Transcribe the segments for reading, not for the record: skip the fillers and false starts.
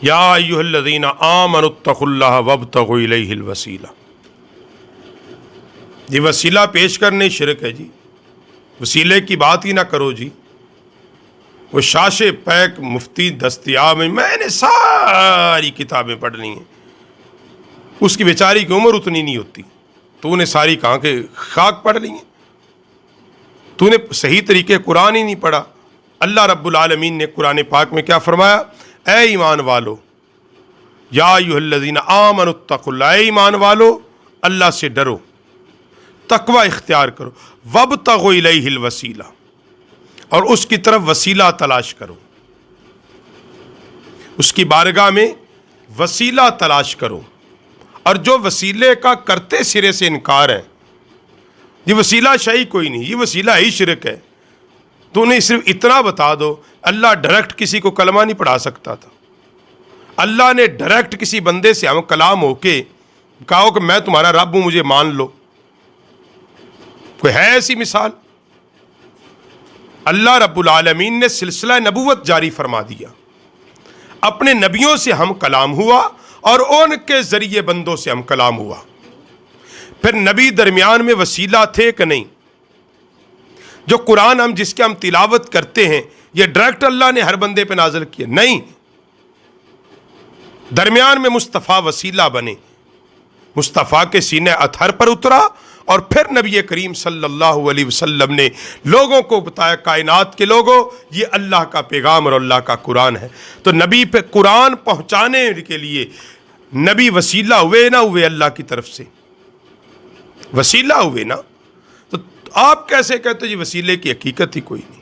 یا ایھا الذین آمنوا اتقوا اللہ وابتغوا الیہ الوسیلہ. یہ وسیلہ پیش کرنے شرک ہے جی. وسیلے کی بات ہی نہ کرو جی. وہ شاش پیک مفتی دستیاب ہے، میں نے ساری کتابیں پڑھ لی ہیں. اس کی بیچاری کی عمر اتنی نہیں ہوتی، تو نے ساری کہاں کے خاک پڑھ لی ہیں. تو نے صحیح طریقے قرآن ہی نہیں پڑھا. اللہ رب العالمین نے قرآن پاک میں کیا فرمایا؟ اے ایمان والو، یا ایھا الذین آمنوا اتقوا اللہ، اے ایمان والو اللہ سے ڈرو، تقوی اختیار کرو، وابتغوا الیہ الوسیلہ، اور اس کی طرف وسیلہ تلاش کرو. اس کی بارگاہ میں وسیلہ تلاش کرو. اور جو وسیلے کا کرتے سرے سے انکار ہے، یہ وسیلہ شاہی کوئی نہیں، یہ وسیلہ ہی شرک ہے. تو انہیں صرف اتنا بتا دو، اللہ ڈائریکٹ کسی کو کلمہ نہیں پڑھا سکتا تھا. اللہ نے ڈائریکٹ کسی بندے سے ہم کلام ہو کے کہا کہ میں تمہارا رب ہوں، مجھے مان لو. کوئی ہے ایسی مثال؟ اللہ رب العالمین نے سلسلہ نبوت جاری فرما دیا. اپنے نبیوں سے ہم کلام ہوا اور ان کے ذریعے بندوں سے ہم کلام ہوا. پھر نبی درمیان میں وسیلہ تھے کہ نہیں؟ جو قرآن ہم جس کے ہم تلاوت کرتے ہیں، یہ ڈائریکٹ اللہ نے ہر بندے پہ نازل کیا؟ نہیں. درمیان میں مصطفیٰ وسیلہ بنے، مصطفیٰ کے سینے اطہر پر اترا، اور پھر نبی کریم صلی اللہ علیہ وسلم نے لوگوں کو بتایا، کائنات کے لوگوں یہ اللہ کا پیغام اور اللہ کا قرآن ہے. تو نبی پہ قرآن پہنچانے کے لیے نبی وسیلہ ہوئے نہ ہوئے؟ اللہ کی طرف سے وسیلہ ہوئے نا. تو آپ کیسے کہتے جی وسیلے کی حقیقت ہی کوئی نہیں؟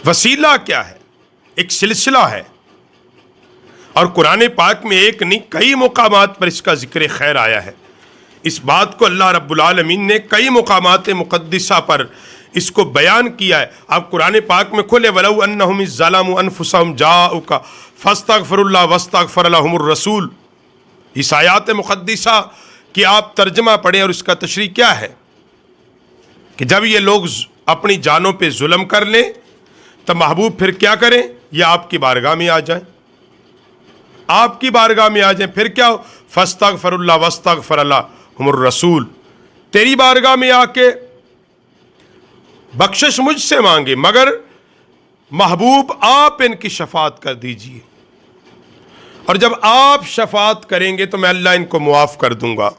وسیلہ کیا ہے؟ ایک سلسلہ ہے. اور قرآن پاک میں ایک نہیں کئی مقامات پر اس کا ذکر خیر آیا ہے. اس بات کو اللہ رب العالمین نے کئی مقامات مقدسہ پر اس کو بیان کیا ہے. آپ قرآن پاک میں کھولے، وَلَوْ أَنَّهُمْ إِذ ظَّلَمُوا أَنفُسَهُمْ جَاءُوكَ فَاسْتَغْفِرُوا اللَّهَ وَاسْتَغْفَرَ لَهُمُ الرَّسُولُ. اس آیات مقدسہ کی آپ ترجمہ پڑھیں اور اس کا تشریح کیا ہے کہ جب یہ لوگ اپنی جانوں پہ ظلم کر لیں تو محبوب پھر کیا کریں؟ یہ آپ کی بارگاہ میں آ جائیں، آپ کی بارگاہ میں آ جائیں. پھر کیا ہو؟ فَاسْتَغْفِرُوا اللَّهَ وَاسْتَغْفَرَ لَهُمُ الرَّسُولُ. تیری بارگاہ میں آ کے بخشش مجھ سے مانگے، مگر محبوب آپ ان کی شفاعت کر دیجئے، اور جب آپ شفاعت کریں گے تو میں اللہ ان کو معاف کر دوں گا.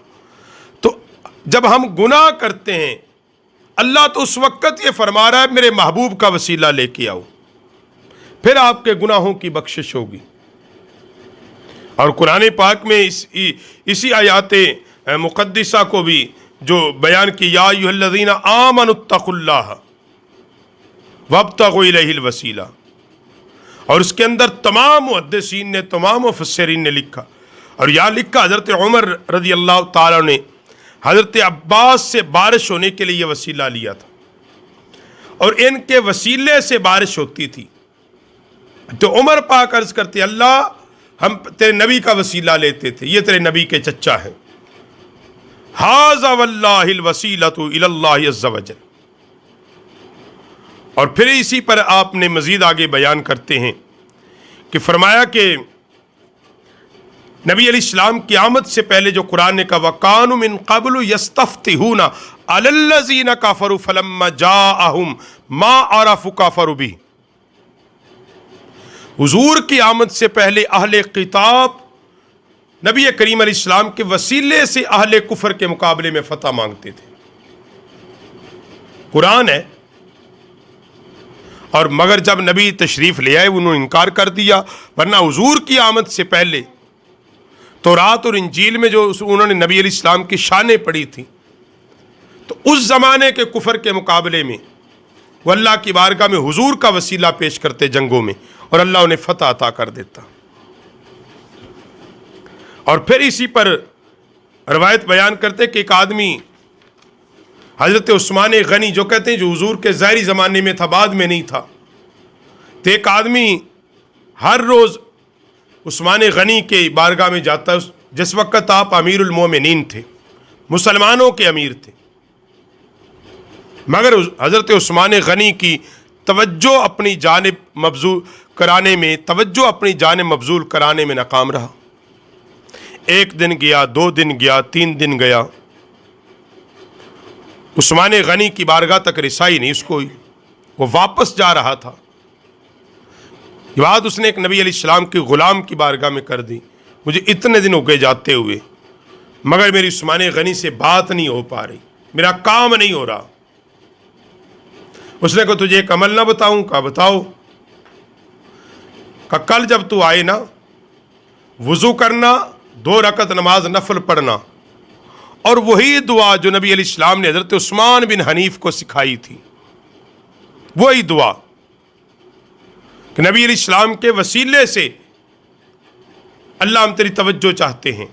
تو جب ہم گناہ کرتے ہیں، اللہ تو اس وقت یہ فرما رہا ہے میرے محبوب کا وسیلہ لے کے آؤ، پھر آپ کے گناہوں کی بخشش ہوگی. اور قرآن پاک میں اسی آیات مقدسہ کو بھی جو بیان کی، یا ایھا الذین آمنوا اتقوا اللہ وابتغوا الیہ الوسیلہ، اور اس کے اندر تمام محدثین نے، تمام مفسرین نے لکھا، اور یہاں لکھا حضرت عمر رضی اللہ تعالیٰ نے حضرت عباس سے بارش ہونے کے لیے یہ وسیلہ لیا تھا، اور ان کے وسیلے سے بارش ہوتی تھی. تو عمر پاک عرض کرتے، اللہ ہم تیرے نبی کا وسیلہ لیتے تھے، یہ تیرے نبی کے چچا ہیں. ھذا واللہ الوسیلۃ الی اللہ عز وجل. اور پھر اسی پر آپ نے مزید آگے بیان کرتے ہیں کہ فرمایا کہ نبی علیہ السلام کی آمد سے پہلے جو قرآن نے کہا، وَكَانُوا مِن قَبْلُ يَسْتَفْتِحُونَ عَلَى الَّذِينَ كَفَرُوا فَلَمَّا جَاءَهُمْ مَا عَرَفُوا كَفَرُوا بِهِ. حضور کی آمد سے پہلے اہل کتاب نبی کریم علیہ السلام کے وسیلے سے اہل کفر کے مقابلے میں فتح مانگتے تھے. قرآن ہے. اور مگر جب نبی تشریف لے آئے انہوں نے انکار کر دیا، ورنہ حضور کی آمد سے پہلے تورات اور انجیل میں جو انہوں نے نبی علیہ السلام کی شانیں پڑھی تھیں، تو اس زمانے کے کفر کے مقابلے میں وہ اللہ کی بارگاہ میں حضور کا وسیلہ پیش کرتے جنگوں میں، اور اللہ انہیں فتح عطا کر دیتا. اور پھر اسی پر روایت بیان کرتے کہ ایک آدمی حضرت عثمان غنی، جو کہتے ہیں جو حضور کے ظاہری زمانے میں تھا، بعد میں نہیں تھا، تو ایک آدمی ہر روز عثمان غنی کے بارگاہ میں جاتا ہے، جس وقت آپ امیر المومنین تھے، مسلمانوں کے امیر تھے. مگر حضرت عثمان غنی کی توجہ اپنی جانب مبذول کرانے میں، توجہ اپنی جانب مبذول کرانے میں ناکام رہا۔ ایک دن گیا، 2 دن گیا، 3 دن گیا، عثمان غنی کی بارگاہ تک رسائی نہیں اس کو ہوئی، وہ واپس جا رہا تھا۔ یہ بات اس نے ایک نبی علیہ السلام کے غلام کی بارگاہ میں کر دی، مجھے اتنے دن ہو گئے جاتے ہوئے مگر میری عثمان غنی سے بات نہیں ہو پا رہی، میرا کام نہیں ہو رہا۔ اس نے کہا تجھے ایک عمل نہ بتاؤں؟ کہا بتاؤ۔ کہا کل جب تو آئے نا، وضو کرنا، 2 رکعت نماز نفل پڑھنا، اور وہی دعا جو نبی علیہ السلام نے حضرت عثمان بن حنیف کو سکھائی تھی، وہی دعا کہ نبی علیہ السلام کے وسیلے سے اللہ ہم تیری توجہ چاہتے ہیں،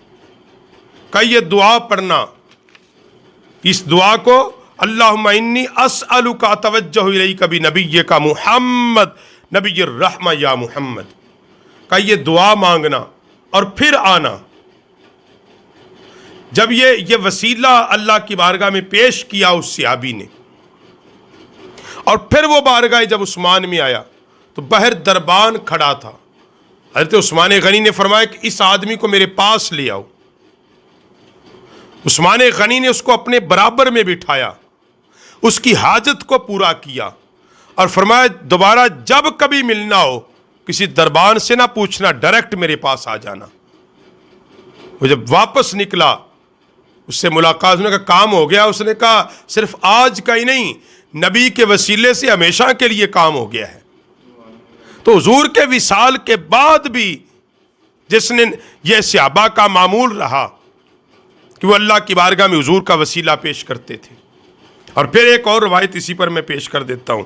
کہ یہ دعا پڑھنا، اس دعا کو اللہم انی اسألک توجہ الیک بنبیک محمد نبی الرحمہ یا محمد، کہ یہ دعا مانگنا اور پھر آنا۔ جب یہ وسیلہ اللہ کی بارگاہ میں پیش کیا اس صحابی نے، اور پھر وہ بارگاہ جب عثمان میں آیا تو بہر دربان کھڑا تھا، حضرت عثمان غنی نے فرمایا کہ اس آدمی کو میرے پاس لے آؤ۔ عثمان غنی نے اس کو اپنے برابر میں بٹھایا، اس کی حاجت کو پورا کیا اور فرمایا دوبارہ جب کبھی ملنا ہو کسی دربان سے نہ پوچھنا، ڈائریکٹ میرے پاس آ جانا۔ وہ جب واپس نکلا، اس سے ملاقات ہونے کا کام ہو گیا، اس نے کہا صرف آج کا ہی نہیں، نبی کے وسیلے سے ہمیشہ کے لیے کام ہو گیا ہے۔ تو حضور کے وصال کے بعد بھی جس نے یہ صحابہ کا معمول رہا کہ وہ اللہ کی بارگاہ میں حضور کا وسیلہ پیش کرتے تھے۔ اور پھر ایک اور روایت اسی پر میں پیش کر دیتا ہوں۔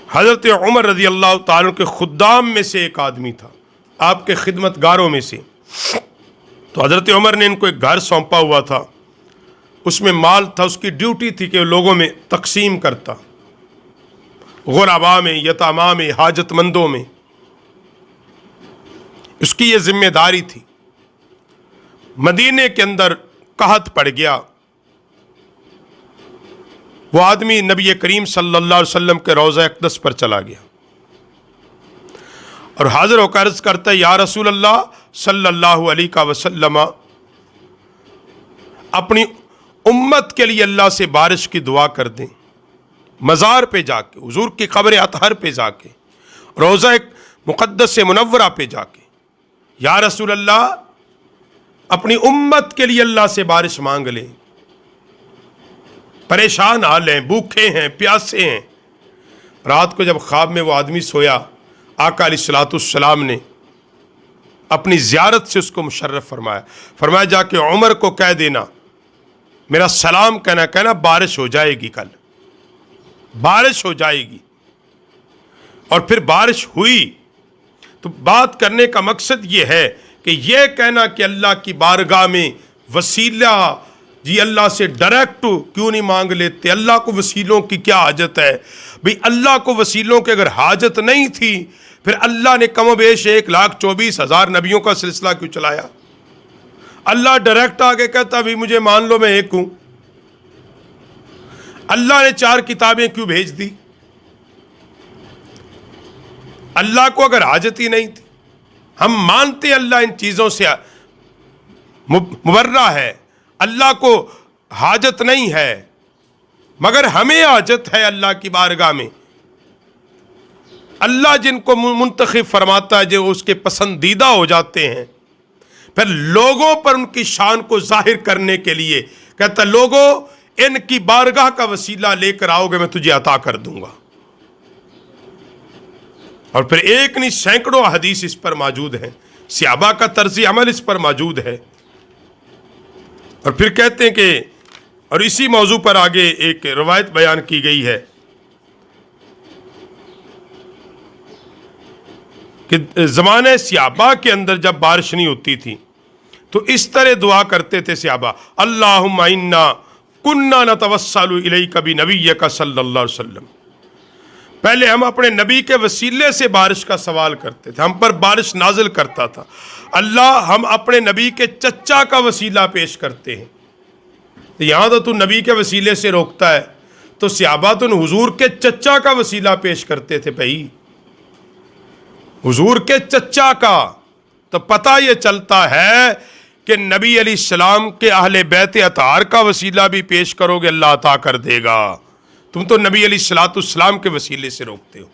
حضرت عمر رضی اللہ تعالیٰ کے خدام میں سے ایک آدمی تھا، آپ کے خدمت گاروں میں سے۔ تو حضرت عمر نے ان کو ایک گھر سونپا ہوا تھا، اس میں مال تھا، اس کی ڈیوٹی تھی کہ لوگوں میں تقسیم کرتا، غرباء میں، یتامہ میں، حاجت مندوں میں، اس کی یہ ذمہ داری تھی۔ مدینے کے اندر قحط پڑ گیا، وہ آدمی نبی کریم صلی اللہ علیہ وسلم کے روضہ اقدس پر چلا گیا اور حاضر ہو کر عرض کرتا ہے یا رسول اللہ صلی اللہ علیہ وسلم، اپنی امت کے لیے اللہ سے بارش کی دعا کر دیں، مزار پہ جا کے، حضور کی قبر اطہر پہ جا کے، روضہ مقدس منورہ پہ جا کے، یا رسول اللہ اپنی امت کے لیے اللہ سے بارش مانگ لیں، پریشان حال ہیں، بھوکے ہیں، پیاسے ہیں۔ رات کو جب خواب میں وہ آدمی سویا، آقا علیہ الصلوۃ والسلام نے اپنی زیارت سے اس کو مشرف فرمایا جا کے عمر کو کہہ دینا، میرا سلام کہنا بارش ہو جائے گی، کل بارش ہو جائے گی۔ اور پھر بارش ہوئی۔ تو بات کرنے کا مقصد یہ ہے کہ یہ کہنا کہ اللہ کی بارگاہ میں وسیلہ، جی اللہ سے ڈائریکٹ کیوں نہیں مانگ لیتے، اللہ کو وسیلوں کی کیا حاجت ہے؟ بھئی اللہ کو وسیلوں کی اگر حاجت نہیں تھی پھر اللہ نے کم و بیش 1,24,000 نبیوں کا سلسلہ کیوں چلایا؟ اللہ ڈائریکٹ آگے کہتا بھی مجھے مان لو میں ایک ہوں۔ اللہ نے 4 کتابیں کیوں بھیج دی؟ اللہ کو اگر حاجت ہی نہیں تھی، ہم مانتے ہیں اللہ ان چیزوں سے مبرہ ہے، اللہ کو حاجت نہیں ہے، مگر ہمیں حاجت ہے اللہ کی بارگاہ میں۔ اللہ جن کو منتخب فرماتا ہے، جو اس کے پسندیدہ ہو جاتے ہیں، پھر لوگوں پر ان کی شان کو ظاہر کرنے کے لیے کہتا ہے لوگوں ان کی بارگاہ کا وسیلہ لے کر آؤ گے میں تجھے عطا کر دوں گا۔ اور پھر ایک نہیں سینکڑوں حدیث اس پر موجود ہیں، صحابہ کا طرز عمل اس پر موجود ہے۔ اور پھر کہتے ہیں کہ اور اسی موضوع پر آگے ایک روایت بیان کی گئی ہے کہ زمانے صحابہ کے اندر جب بارش نہیں ہوتی تھی تو اس طرح دعا کرتے تھے صحابہ، اللہم انا کننا نتوسل الیک بنبیک صلی اللہ علیہ وسلم۔ پہلے ہم اپنے نبی کے وسیلے سے بارش کا سوال کرتے تھے، ہم پر بارش نازل کرتا تھا۔ اللہ ہم اپنے نبی کے چچا کا وسیلہ پیش کرتے ہیں۔ یہاں تو نبی کے وسیلے سے روکتا ہے، تو صحابہ تو حضور کے چچا کا وسیلہ پیش کرتے تھے۔ بھائی حضور کے چچا کا، تو پتہ یہ چلتا ہے کہ نبی علیہ السلام کے اہل بیت اطہار کا وسیلہ بھی پیش کرو گے اللہ عطا کر دے گا. تم تو نبی علیہ السلام کے وسیلے سے روکتے ہو.